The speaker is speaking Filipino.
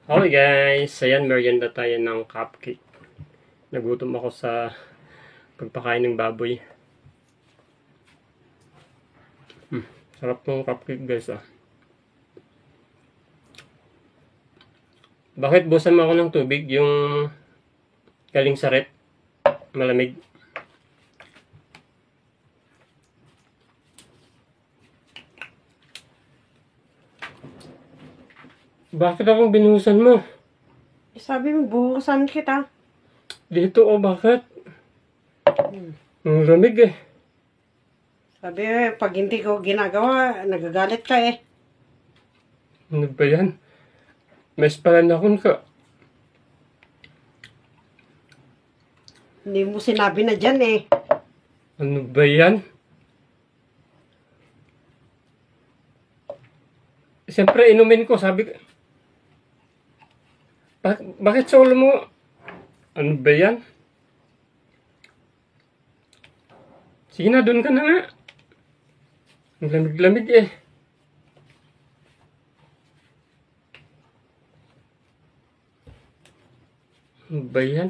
Okay guys, ayan, merienda tayo ng cupcake. Nagutom ako sa pagpakain ng baboy. Sarap ng cupcake guys ah. Bakit busan mo ako ng tubig? Yung galing sa rep, malamig. Bakit akong binuhusan mo? Sabi mo, buhusan kita. Dito o bakit? Ang lamig eh. Sabi, pag hindi ko ginagawa, nagagalit ka eh. Ano ba yan? Mes pala na akong ka. Hindi mo sinabi na dyan eh. Ano ba yan? Siyempre inumin ko, sabi ko. Bakit sa ulo mo? Ano ba yan? Sige na, doon ka na nga. Ang lamig-lamig eh. Ano ba yan?